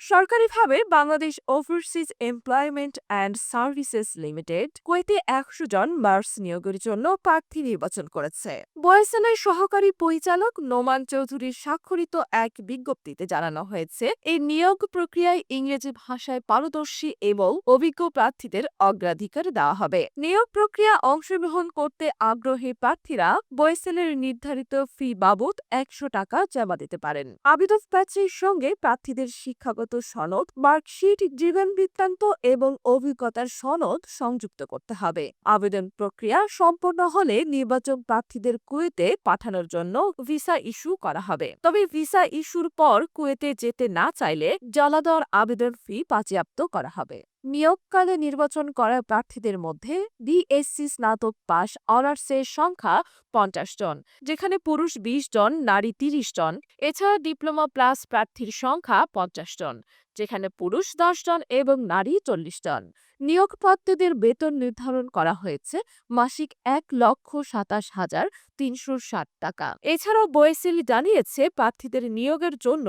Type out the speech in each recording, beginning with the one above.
সরকারিভাবে Bangladesh overseas employment and services limited কুয়েতে ১০০ জন nurse নিয়োগের জন্য প্রার্থী নির্বাচন করেছে। বয়সনের সহকারী পরিচালক নোমান চৌধুরীর স্বাক্ষরিত এক বিজ্ঞপ্তিতে জানানো হয়েছে, এই নিয়োগ প্রক্রিয়ায় ইংরেজি ভাষায় পারদর্শী এবং অভিজ্ঞ প্রার্থীদের অগ্রাধিকার দেওয়া হবে। নিয়োগ প্রক্রিয়া অংশগ্রহণ করতে আগ্রহী প্রার্থীরা বয়সেলের নির্ধারিত ফি বাবদ ১০০ টাকা জমা দিতে পারেন। আবেদনপত্রের সঙ্গে প্রার্থীদের শিক্ষাগত সনদ, মার্কশিট, জীবন বৃত্তান্ত এবং অভিজ্ঞতার সনদ সংযুক্ত করতে হবে। আবেদন প্রক্রিয়া সম্পন্ন হলে নির্বাচন প্রার্থীদের কুয়েতে পাঠানোর জন্য ভিসা ইস্যু করা হবে। তবে ভিসা ইস্যুর পর কুয়েতে যেতে না চাইলে জলাদর আবেদন ফি বাজেয়াপ্ত করা হবে। নিয়োগকালে নির্বাচন করা প্রার্থীদের মধ্যে বিএসসি স্নাতক পাস অনার্সের সংখ্যা ৫০ জন, যেখানে পুরুষ ২০ জন, নারী ৩০ জন। এছাড়া ডিপ্লোমা প্লাস প্রার্থীর সংখ্যা ৫০ জন, যেখানে পুরুষ ১০ জন এবং নারী ৪০ জন। নিয়োগপ্রার্থীদের বেতন নির্ধারণ করা হয়েছে মাসিক ১,২৭,৩৬০ টাকা। এছাড়াও বয়সিল জানিয়েছে, প্রার্থীদের নিয়োগের জন্য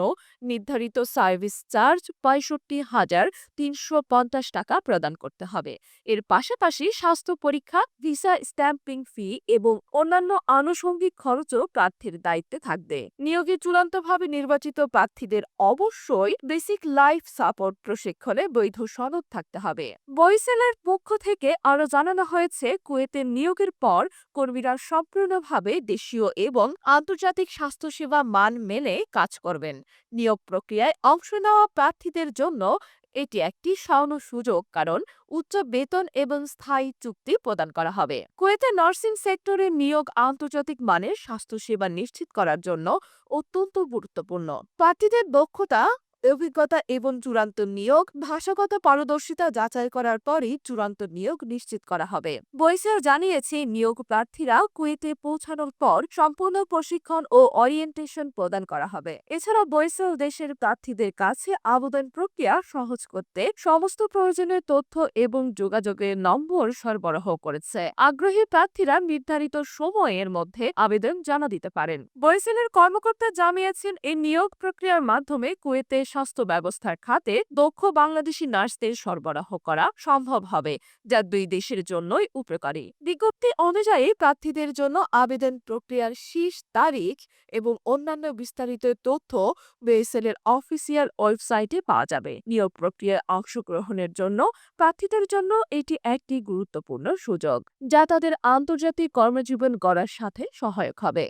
নির্ধারিত সার্ভিস চার্জ ৬৫,৩৫০ টাকা প্রদান করতে হবে। এর পাশাপাশি স্বাস্থ্য পরীক্ষা, ভিসা স্ট্যাম্পিং ফি এবং অন্যান্য আনুষঙ্গিক খরচও প্রার্থীর দায়িত্বে থাকবে। নিয়োগে চূড়ান্তভাবে নির্বাচিত প্রার্থীদের অবশ্যই বেসিক লাইফ সাপোর্ট প্রশিক্ষণে বৈধ সনদ থাকতে হবে। বয়সেলের পক্ষ থেকে আরও জানানো হয়েছে, কুয়েতে নিয়োগের পর কর্মীরা সম্পূর্ণভাবে দেশীয় এবং আন্তর্জাতিক স্বাস্থ্যসেবা মান মেনে কাজ করবেন। নিয়োগ প্রক্রিয়ায় অংশ নেওয়া প্রার্থীদের জন্য এটি একটি স্বর্ণ সুযোগ, কারণ উচ্চ বেতন এবং স্থায়ী চুক্তি প্রদান করা হবে। কুয়েতে নার্সিং সেক্টরে নিয়োগ আন্তর্জাতিক মানের স্বাস্থ্যসেবা নিশ্চিত করার জন্য অত্যন্ত গুরুত্বপূর্ণ। প্রার্থীদের দক্ষতা, অভিজ্ঞতা এবং চূড়ান্ত নিয়োগ, ভাষাগত পারদর্শিতা যাচাই করার পরই চূড়ান্ত নিয়োগ নিশ্চিত করা হবে। বয়সেল জানিয়েছে, নিয়োগ প্রার্থীরা কুয়েতে পৌঁছানোর পর সম্পূর্ণ প্রশিক্ষণ ও ওরিয়েন্টেশন প্রদান করা হবে। এছাড়া বয়সেল দেশের প্রার্থীদের কাছে আবেদন প্রক্রিয়া সহজ করতে সমস্ত প্রয়োজনীয় তথ্য এবং যোগাযোগের নম্বর সরবরাহ করেছে। আগ্রহী প্রার্থীরা নির্ধারিত সময়ের মধ্যে আবেদন জমা দিতে পারেন। বয়সেলের কর্মকর্তা জানিয়েছেন, এই নিয়োগ প্রক্রিয়ার মাধ্যমে কুয়েতে স্বাস্থ্য ব্যবস্থার খাতে দক্ষ বাংলাদেশি নার্সদের সরবরাহ করা সম্ভব হবে, যা দুই দেশের জন্যই উপকারী। বিজ্ঞপ্তি অনুযায়ী প্রার্থীদের জন্য আবেদন প্রক্রিয়ার শেষ তারিখ এবং অন্যান্য বিস্তারিত তথ্য বয়সেলের অফিসিয়াল ওয়েবসাইটে পাওয়া যাবে। নিয়োগ প্রক্রিয়ায় অংশগ্রহণের জন্য প্রার্থীদের জন্য এটি একটি গুরুত্বপূর্ণ সুযোগ, যা তাদের আন্তর্জাতিক কর্মজীবন গড়ার সাথে সহায়ক হবে।